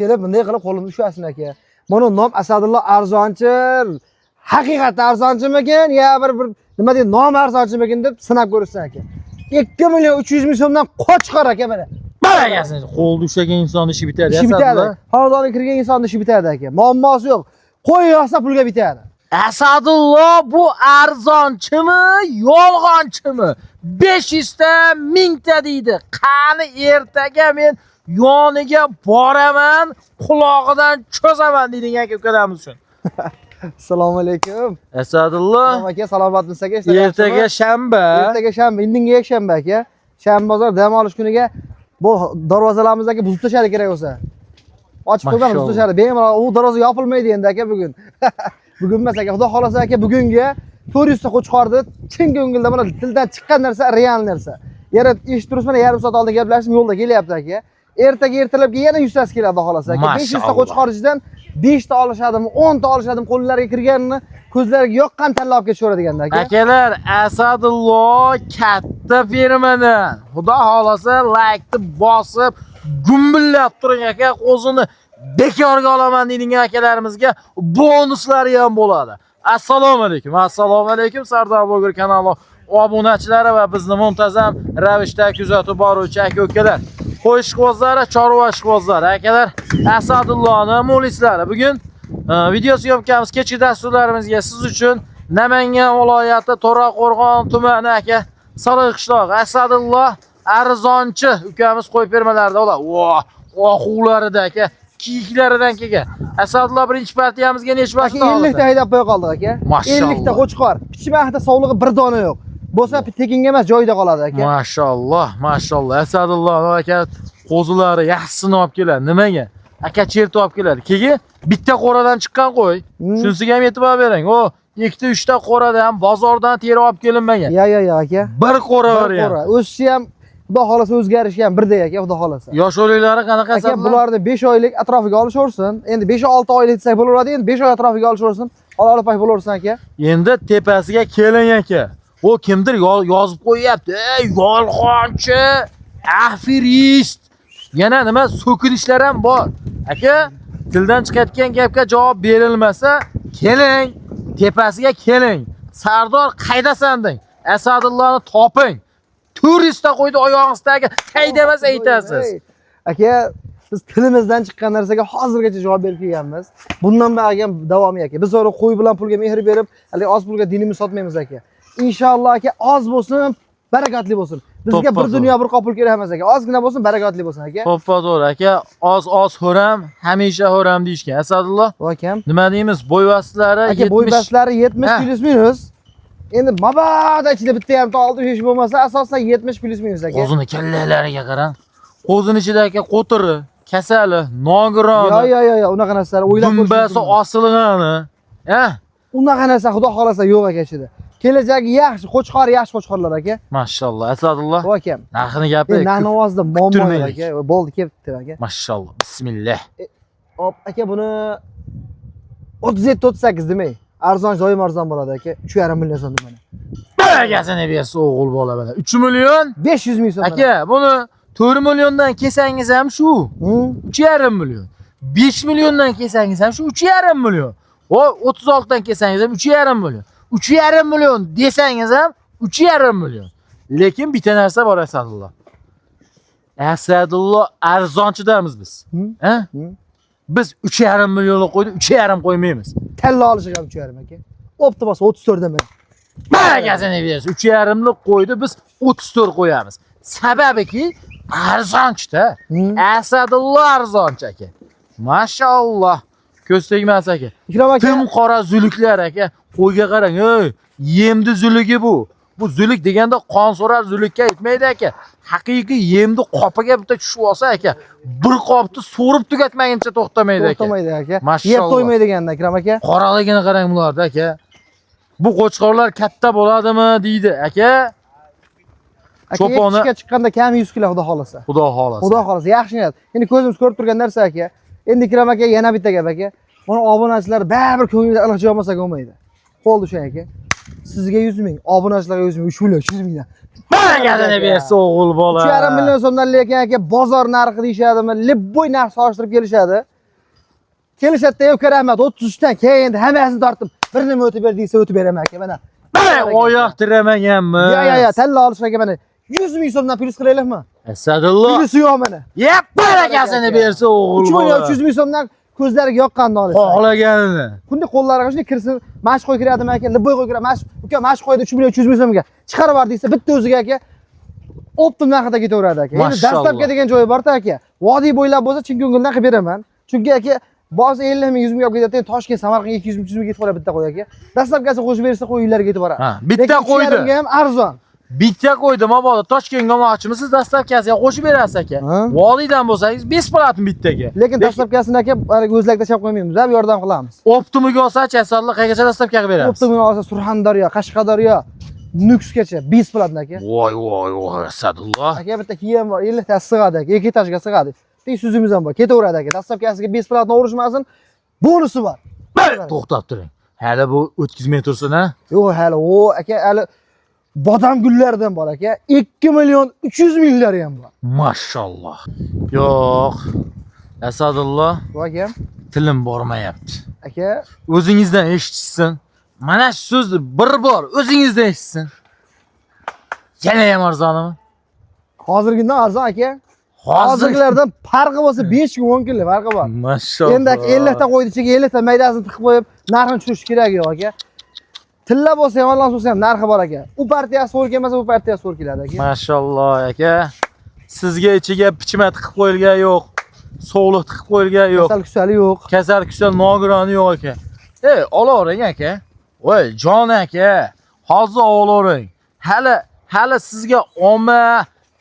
kelib bunday qilib qo'limni ushlasin aka. Mana nom Asadulla arzonchi, haqiqatan arzonchimikin yo bir nima deydi, nom arzonchimikin deb sinab ko'rsin aka. 2 million 300 ming so'mdan qochqar aka mana. Baragasini qo'lda ushlagan inson ishi bitadi. Ishi bitadi. Xonadonga kirgan inson ishi bitadi aka. Muammosi yo'q. Qo'y yoqsa pulga bitadi. Asadulla bu arzonchimi, yolg'onchimi? 500 ta, 1000 ta deydi. Qani ertaga men yoniga boraman, quloqidan cho'zaman deydi aka ukalarimiz uchun. Assalomu alaykum. Asadulla. Aka, salomatmisiz aka? Ertaga shanba. Ertaga shanba, indinga yakshanba aka. Shanba bozor dam olish kuniga bu darvozalarimizdagi buzib tashladi kerak bo'lsa. Ochib qo'ygan buzib tashladi. Bemalol u darvoza yopilmaydi endi aka bugun. Bugun emas aka, xudo xolasa aka bugunga 400 ta qo'chqordi. Chin ko'ngilda mana tildan chiqqan narsa real narsa. Yana eshitib turibman, yarim soat oldin gaplashdim, yo'lda kelyapti aka. Ertaga ertalabga yana 100 tasi keladi xudo xolasa aka. 500 ta qo'chqor ichidan 5 ta olishadimi, 10 ta olishadimi, qo'llariga kirganini ko'zlariga yoqqan tanlab olib ketishaveradigan aka. Akalar, Asadullo katta firmadan. Xudo xolasa like-ni bosib, gumbillab turing aka, o'zini bekorga olaman deydigan akalarimizga bonuslari ham bo'ladi. Assalomu alaykum. Assalomu alaykum Sardor Bloger kanali obunachilari va bizni muntazam ravishda kuzatib boruvchi aka-ukalar. Qo'y ishqibozlari, chorva ishqibozlari, akalar, Asadullohning muxlislari. Bugun video syomkamiz kechki dasturlarimizga siz uchun Namangan viloyati To'raqo'rg'on tumani aka Sariq qishloq Asadullo arzonchi ukamiz qo'y fermalarida ular. Oquvlarida aka, kiyiklaridan kelgan. Asadullo birinchi partiyamizga necha vaqt oldi? 50 ta haydab qo'ya qoldik aka. 50 ta qo'chqor. Pichmaqda sog'lig'i bir dona yo'q. Bo'lsa tekinga emas, joyida qoladi aka. Mashalloh, mashalloh. Asadullo aka qo'zilari yaxshisini olib keladi. Nimaga? Aka chertib olib keladi. Keyin bitta qo'radan chiqqan qo'y. Shunisiga ham e'tibor bering. O 2-3 ta qo'radan bozordan terib olib kelinmagan. Ya aka. Bir qo'ra bor ham. O'sishi ham xudo xolasa o'zgarishi ham birdek aka, xudo xolasa. Yosh o'liklari qanaqa aka? Bularni 5 oylik atrofiga olishaversin. Endi 5-6 oylik desak bo'laveradi, endi 5 oy atrofiga olishaversin. Olib pay bo'laversin aka. Endi tepasiga keling aka. O kimdir yozib qo'yapti. Ey yolg'onchi, afirist. Yana nima so'kilishlar ham bor. Aka, tildan chiqayotgan gapga javob berilmasa, keling, tepasiga keling. Sardor qaydasan deng. Asadullohni toping. Turistda qo'ydi oyog'ingizga qaydamas aytasiz. Aka, biz tilimizdan chiqqan narsaga hozirgacha javob berib kelganmiz. Bundan ba'ga davomiy aka. Biz o'ra qo'y bilan pulga mehr berib, hali oz pulga dinimizni sotmaymiz aka. Inshaalloh aka, oz bo'lsin, barakatli bo'lsin. Bizga bir dunyo bir qopul kerak emas aka. Ozgina bo'lsin, barakatli bo'lsin aka. To'g'ri aka, oz ho'ram, hamisha ho'ram deyishgan. Asadullo. Akam. Nima deymiz? Bo'yvaslari 70. Aka, bo'yvaslari 70 plus minus. Endi mabada ichida bitta ham oldi hech bo'lmasa, asosan 70 plus minus aka. O'zini kallalariga qarang. Qo'zini ichida aka qo'tiri, kasali, nogironi. Yo, unaqa narsalar o'ylab ko'rish. Gumbasi osilg'ani. Unaqa narsa xudo xolasa yo'q aka ichida. Kelajagi yaxshi, qo'chqor yaxshi qo'chqorlar aka. Mashalloh, Asadulloh. Akam. Narxini gapiring. Narxovozda muammo yo'q aka. Bo'ldi, ketdi aka. Mashalloh. Bismillah. Hop, aka buni 37-38 demay. Arzon doim arzon bo'ladi aka. 3,5 million so'm mana. Baragasini bersa o'g'il bola mana. 3 million 500 ming so'm. Aka, buni 4 milliondan kelsangiz ham shu. 3,5 million. 5 milliondan kelsangiz ham shu 3,5 million. O 36 dan kelsangiz ham 3,5 million. 3,5 million desangiz ham 3,5 million. Lekin bitta narsa bor Asadullo. Asadullo arzonchidamiz biz. Biz 3,5 million qo'ydi, 3,5 qo'ymaymiz. Talla olishi ham 3,5 aka. Opti bas 34 dan. Baragasini berasiz. 3,5 lik qo'ydi, biz 34 qo'yamiz. Sababiki arzonchida. Asadullo arzonchi aka. Mashalloh. Ko'z tegmas aka. Ikrom aka. Tim qora zuluklar aka. Qo'yga qarang, ey, yemdi zulugi bu. Bu zuluk deganda qon so'rar zulukka aytmaydi aka. Haqiqiy yemdi qopiga bitta tushib olsa aka, bir qopni so'rib tugatmaguncha to'xtamaydi aka. To'xtamaydi aka. Mashalloh. Yeb to'ymaydiganda Ikrom aka. Qoraligini qarang bularda aka. Bu qo'chqorlar katta bo'ladimi deydi aka. Cho'poni chiqqanda kam 100 kilo xudo xolasa. Xudo xolasa. Xudo xolasa, yaxshi niyat. Endi ko'zimiz ko'rib turgan narsa aka. Endi Ikrom aka yana bitta gap aka. Mana obunachilar baribir ko'ngilda iliq joy olmasa bo'lmaydi. Qo'ldi shu aka. Sizga 100 ming, obunachilarga 100 ming, 3 million 300 mingdan. Baragasini bersa o'g'il bola. 3,5 million so'mdan lekin aka bozor narxi deyishadimi? Libboy narx solishtirib kelishadi. kelishadi yo'q rahmat 33 dan keyin hammasini tortdim. Bir nima o'tib ber deysa o'tib beraman aka mana. Oyoq tiramaganmiz. Ya, talla olish aka mana. 100 ming so'mdan plyus qilaylikmi? Asadulloh. Plyusi yo'q mana. Yep, barakasini bersa o'g'il 3 bola. million 300 ming so'mdan ko'zlariga yoqqanini olasiz. Xohlaganini. Bunda qo'llariga shunday kirsin, mashq qo'y kiradimi aka, libboy qo'y kiradi. Mashq qo'ydi 3 million 300 ming so'mga. Chiqarib bor desa bitta o'ziga aka optim narxida ketaveradi aka. Endi dastlabki degan joyi bor-da aka. Vodiy bo'ylab bo'lsa Chimko'ngildan qilib beraman. Chunki aka ba'zi 50 ming 100 ming olib ketadi, Toshkent, Samarqandga 200 ming 300 ming ketib qoladi bitta qo'y aka. Dastlabkasi qo'shib bersa qo'y uylarga ketib boradi. Ha, bitta qo'ydi. Ham arzon. Bitta qo'ydi, mabodo Toshkentga olmoqchimisiz, dastlabkasiga qo'shib berasiz aka. Vodiydan bo'lsangiz besplatni bittaga. Lekin dastlabkasini aka o'zlakda chap qo'ymaymiz, ham yordam qilamiz. Optimiga olsa-chi, asadlar qayergacha dastlabga qilib beramiz? Optimini olsa Surxondaryo, Qashqadaryo, Nukusgacha besplatni aka. Voy, Asadulloh. Aka bitta kiyim bor, 50 ta sig'adi aka, 2 etajga sig'adi. Isuzumiz ham bor, ketaveradi aka. Dastlabkasiga besplatni o'rishmasin, bonusi bor. To'xtab turing. Hali bu o'tkazmay tursin-a? Yo'q, hali aka, hali bodam gullaridan bor aka. 2 million 300 minglari ham bor. Mashalloh. Yo'q. Asadulloh, aka, tilim bormayapti. aka, O'zingizdan eshitsin. Mana shu so'zni bir bor o'zingizdan eshitsin. Yana ham arzonmi? hozirgidan arzon aka. Hozir Hozirgilardan farqi bo'lsa 5 kun 10 kunlik farqi bor. Mashalloh. Endi aka 50 ta qo'ydi ichiga 50 ta maydasini tiqib qo'yib, narxini tushirish kerak yo'q aka. Tilla bo'lsa ham, onlayn bo'lsa ham narxi bor aka. U partiyasi so'l kelmasa, bu partiyasi so'l keladi aka. Mashalloh aka. Sizga ichiga pichma tiqib qo'yilgan yo'q. Sovuqlik tiqib qo'yilgan yo'q. Kasal kusali yo'q. Kasal kusal nogironi yo'q aka. Olavering aka. Voy, jon aka. Hozir olavering. Hali sizga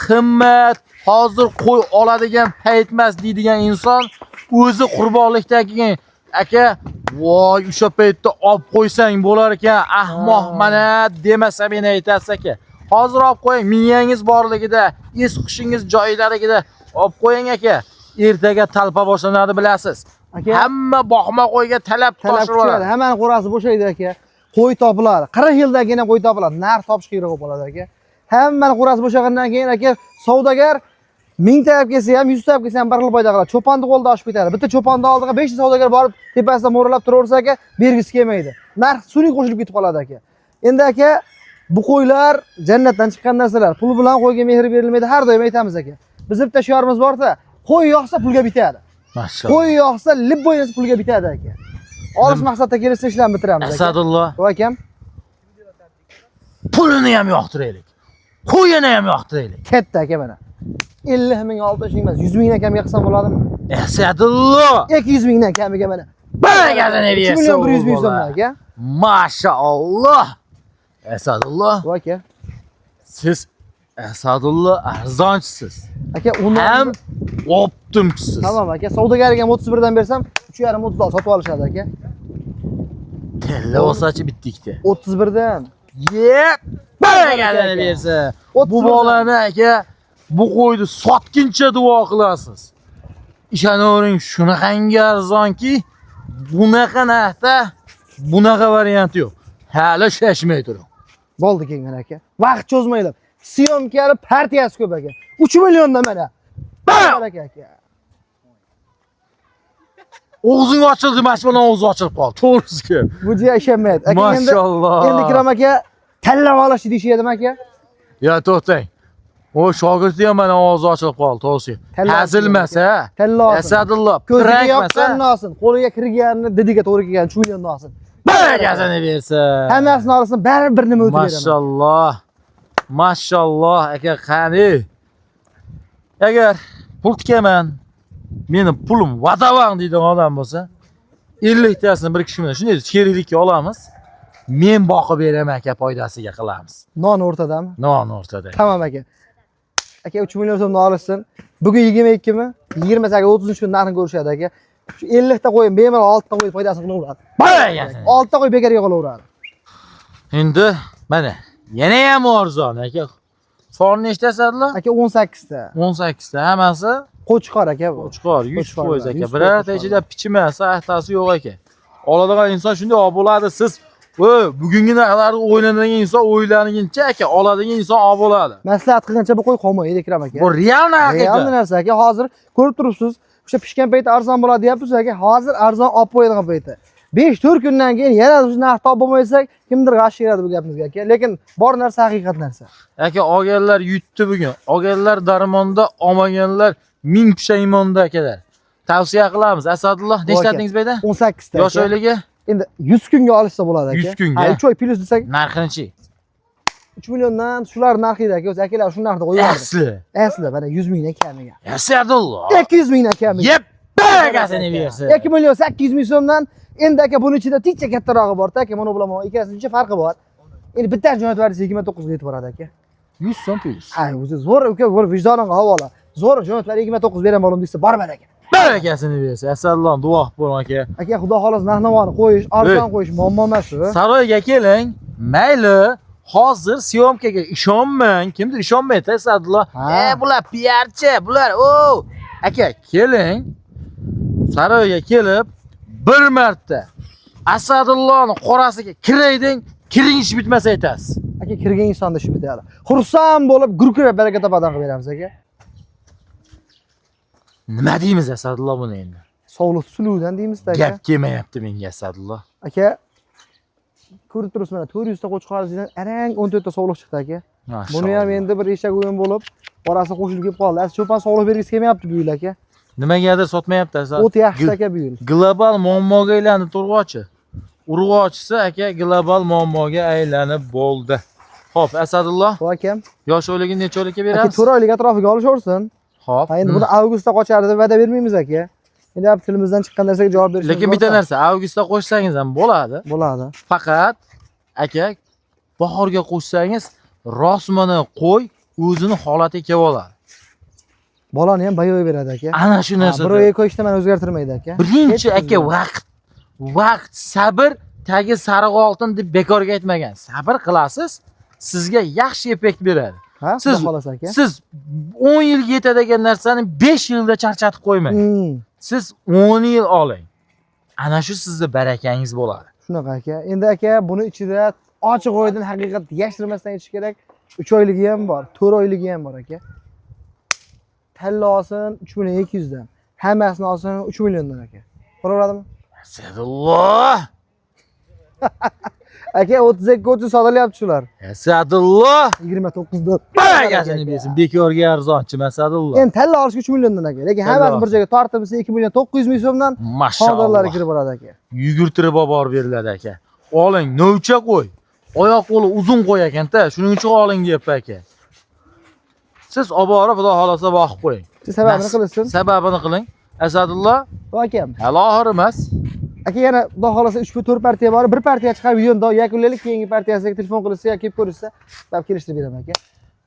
qimmat, hozir qo'y oladigan payt emas deydigan inson o'zi qurbonlikdagi aka, voy, o'sha paytda olib qo'ysang bo'lar ekan, ahmoq mana demasa meni aytasiz aka. Hozir olib qo'ying, miyangiz borligida, es hushingiz joylarida olib qo'ying aka. Ertaga talpa boshlanadi bilasiz. Hamma boqma qo'yga talab toshiradi. Hammani qo'rasi bo'shaydi aka. Qo'y topiladi. 40 yildagina qo'y topiladi. Narx topish kerak bo'ladi aka. Hammani qo'rasi bo'shagandan keyin aka, savdogar 1000 ta olib kelsa ham, 100 ta olib kelsa ham bir xil foyda qiladi. Cho'ponni qo'lda oshib ketadi. Bitta cho'ponni oldiga 5 ta savdogar borib, tepasida mo'ralab turaversa aka, bergisi kelmaydi. Narx sun'iy qo'shilib ketib qoladi aka. Endi aka, bu qo'ylar jannatdan chiqqan narsalar. Pul bilan qo'yga mehr berilmaydi, har doim aytamiz aka. Biz bitta shiorimiz borsa, qo'y yoqsa pulga bitadi. Mashalloh. Qo'y yoqsa lib bo'ynasi pulga bitadi aka. Olish maqsadda kelsa ishlarni bitiramiz aka. Asadulloh. Voy akam, Pulini ham yoqtiraylik. Qo'yini ham yoqtiraylik. katta aka mana. 50 ming 60 ming emas, 100 mingdan kamga qilsam bo'ladimi? Asadulloh. 200 mingdan kamiga mana. Barakasini bersin. 2 million 100 ming so'mdan aka. Mashalloh. Asadulloh. Voy aka. Siz Asadulloh arzonchisiz. Aka, uni Ham optimchisiz. tamam aka. Savdogariga ham 31 dan bersam, 3,5 30 dan sotib olishadi aka. Tilla bo'lsa-chi bitdikda. 31 dan. Yep. Barakasini bersin. Bu bolani aka, bu qo'yni sotguncha duo qilasiz. Ishonavering, shunaqangi arzonki, bunaqa narxda bunaqa variant yo'q. Hali shashmay turing. Bo'ldi kelgan aka. Vaqt cho'zmaylar. Syomkali partiyasi ko'p aka. 3 milliondan mana. Baraka aka. O'zing ochildi, mashina o'zi ochilib qoldi. To'g'risi. Bu jiya ishonmaydi. Aka, Mashalloh. Endi Ikrom aka tanlab olish deyishadimi aka? Ya to'xtang. O shogirdi ham mana og'zi ochilib qoldi, to'g'risi. Hazilmasa, Asadulloh, ko'ziga yoqqanini olsin, qo'liga kirganini didiga to'g'ri kelgan 3 millionni olsin. barakasini bersin. Hammasini olsin, baribir nima o'tib beraman. Mashalloh. Mashalloh aka, qani. Agar pul tikaman, meni pulim vatavang deydigan odam bo'lsa, 50 tasini bir kishi bilan shunday sheriklikka olamiz. Men boqib beraman aka, foydasiga qilamiz. Non o'rtadami? Non o'rtada. Tamam aka. Aka 3 million so'mni olishsin. Bugun 22 mi? 28 33 kun narxini ko'rishadi aka. Shu 50 ta qo'yim, bemalol 6 ta qo'y foydasini qilaveradi. Barakasini. 6 ta qo'y bekarga qolaveradi. Endi mana yana ham arzon aka. Soni nechtasadlar? Aka 18 ta. 18 ta hammasi Qo'chqor aka bu. Qo'chqor 100 foiz aka. 100% Birorta ichida pichmasi, ahtasi yo'q aka. Oladigan inson shunday olib bo'ladi. Siz bugungi narxlarni o'ylanadigan inson o'ylaniguncha aka, oladigan inson olib bo'ladi. Maslahat qilgancha bu qo'y qolmaydi Ikrom aka. Bu real narx Real aka. narsa aka. Hozir ko'rib turibsiz, O'sha pishgan payti arzon bo'ladi deyapsiz aka. Hozir arzon olib qo'yadigan payti. 5-4 kundan keyin yana shu narx topib bo'lmasak, kimdir g'ash yeyadi bu gapimizga aka. Lekin bor narsa haqiqat narsa. Aka olganlar yutdi bugun. Olganlar darmonda, olmaganlar ming pushaymonda akalar. Tavsiya qilamiz. Asadulloh, nechtatingiz bayda? 18 ta. Yosh oilaga Endi 100 kunga olishsa bo'ladi aka. 100 kunga. Ha, 3 oy plus desak narxini-chi? 3 milliondan shular narxida aka. O'zi akalar shu narxda qo'yardi. Asli. Mana 100 mingdan kamiga. Asadulloh. 200 mingdan kamiga. Yep. Barakasini bersin. 2 million 800 ming so'mdan endi aka buni ichida tincha kattarog'i bor-da aka. Mana bilan ikkalasining farqi bor. Endi bitta jo'natvarisi 29 ga yetib boradi aka. 100 so'm plus. Ha, o'zi zo'r aka, zo'r vijdoningga havola. Zo'r jo'natvari 29 beraman olim desa borman aka. Barakasini bersin. Asadulloh, duo qilib qo'ying aka. Aka, xudo xolos narx-navoni qo'yish, arzon qo'yish muammo emas shu. Saroyga keling. Mayli. Hozir syomkaga ishonmang. Kimdir ishonmaydi, Asadulloh. Bular piarchi, bular. Aka, keling. Saroyga kelib, bir marta Asadullohning qorasiga kirayding, kiring ish bitmasa aytasiz. Aka, kirgan insonda ish bitadi. Xursand bo'lib, gurkirab baraka topadan qilib beramiz aka. Nima deymiz Asadulloh buni endi? Sog'liq suluvidan deymiz-da aka. Gap kelmayapti menga Asadulloh. Aka, ko'rib turibsiz mana 400 ta qo'chqorlardan arang 14 ta sog'liq chiqdi aka. Buni ham endi bir eshak o'yin bo'lib, orasi qo'shilib kelib qoldi. As cho'pon sog'liq bergisi kelmayapti bu yil aka. Nimagadir sotmayapti Asadulloh. O't yaxshi aka bu yil. Global muammoga aylanib turg'ochi. Urg'ochisi aka global muammoga aylanib bo'ldi. Xo'p, Asadulloh, Bu akam. yosh oilaga necha oylikka Aka beramiz? 4 oylik atrofiga olishaversin. Xo'p. Ha, endi buni avgustda qochardi deb va'da bermaymiz aka. Endi ham tilimizdan chiqqan narsaga javob berishimiz Lekin bitta narsa, avgustda qo'shsangiz ham bo'ladi. bo'ladi. Faqat aka bahorga qo'shsangiz rosmani qo'y o'zini holatiga kelib oladi. Bolani ham bayo'y beradi aka. Ana shu narsa. Bir oyga qo'yishda mana o'zgartirmaydi aka. Birinchi aka vaqt, sabr tagi sariq oltin deb bekorga aytmagan. Sabr qilasiz, sizga yaxshi effekt beradi. Ha, Siz xolos aka. siz 10 yilga yetadigan narsani 5 yilda charchatib qo'ymang. Siz 10 yil oling. Ana shu sizning barakangiz bo'ladi. Shunaqa aka. Endi aka buni ichida ochiq o'ydan haqiqat yashirmasdan aytish kerak. 3 oyligi ham bor, 4 oyligi ham bor aka. Talla olsin 3 million 200 dan. Hammasini olsin 3 milliondan aka. Bo'laveradimi? Asadulloh. Aka 32 o'tib sotilyapti shular. Asadulloh. 29 dan. Barakasini bersin. Bekorga arzonchi Asadulloh. Endi talla olishga 3 milliondan aka. Lekin hammasi bir joyga tortib bilsa 2 million 900 ming so'mdan xonadonlarga kirib boradi aka. Yugurtirib olib beriladi aka. Oling, novcha qo'y. Oyoq qo'li uzun qo'y ekan-da, shuning uchun oling deyapti aka. Siz olib borib xudo xolasa boqib qo'ying. Siz sababini qilsin. Sababini qiling. Asadulloh, Akam. hali oxir emas. Aka yana xudo xolasa 3-4 partiya bor. Bir partiya chiqarib videoni yakunlaylik, keyingi partiyasiga telefon qilsa yoki kelib ko'rishsa, bab kelishtirib beraman aka.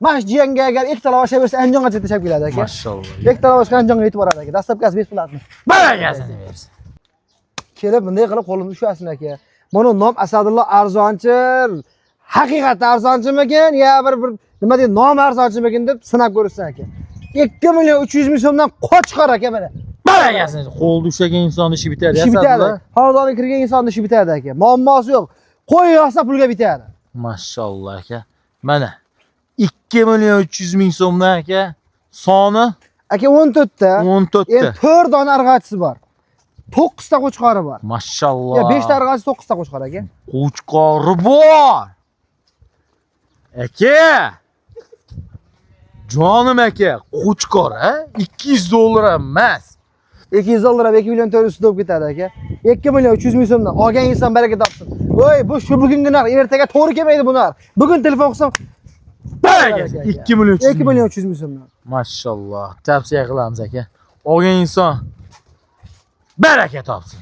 Mash jiyanga agar ikkita lavash bersa Andijongacha tashab keladi aka. Mashalloh. Ikkita lavash Andijonga yetib boradi aka. Dastlabkasi bepullatmi. Barakasini bersin. Kelib bunday qilib qo'limni ushlasin aka. Mana nom Asadulloh arzonchi. Haqiqatda arzonchimikin yo bir nima deydi, nom arzonchimikin deb sinab ko'rishsin aka. 2 million 300 ming so'mdan qochqor aka mana. Barakasini. Qo'lda ushlagan inson ishi bitadi. Ishi bitadi. Xonadonga kirgan inson ishi bitadi aka. Muammosi yo'q. Qo'y yoqsa pulga bitadi. Mashalloh aka. Mana 2 million 300 ming so'mdan aka. Soni Aka 14 ta. 14 ta. Endi 4 dona arg'achisi bor. 9 ta qo'chqori bor. Mashalloh. Ya 5 ta arg'achi, 9 ta qo'chqor aka. Qo'chqori bor. Aka. Jonim aka, qo'chqor, ha? 200 dollar emas. 200 dollar 2 million 400 deb ketadi aka. 2 million 300 ming so'mdan olgan inson baraka topsin. Voy, bu shu bugungi narx, ertaga to'g'ri kelmaydi bu narx. Bugun telefon qilsam Barakasi. 2 million 300 2 million 300 ming so'mdan. Mashalloh. Tavsiya qilamiz aka. Olgan inson baraka topsin.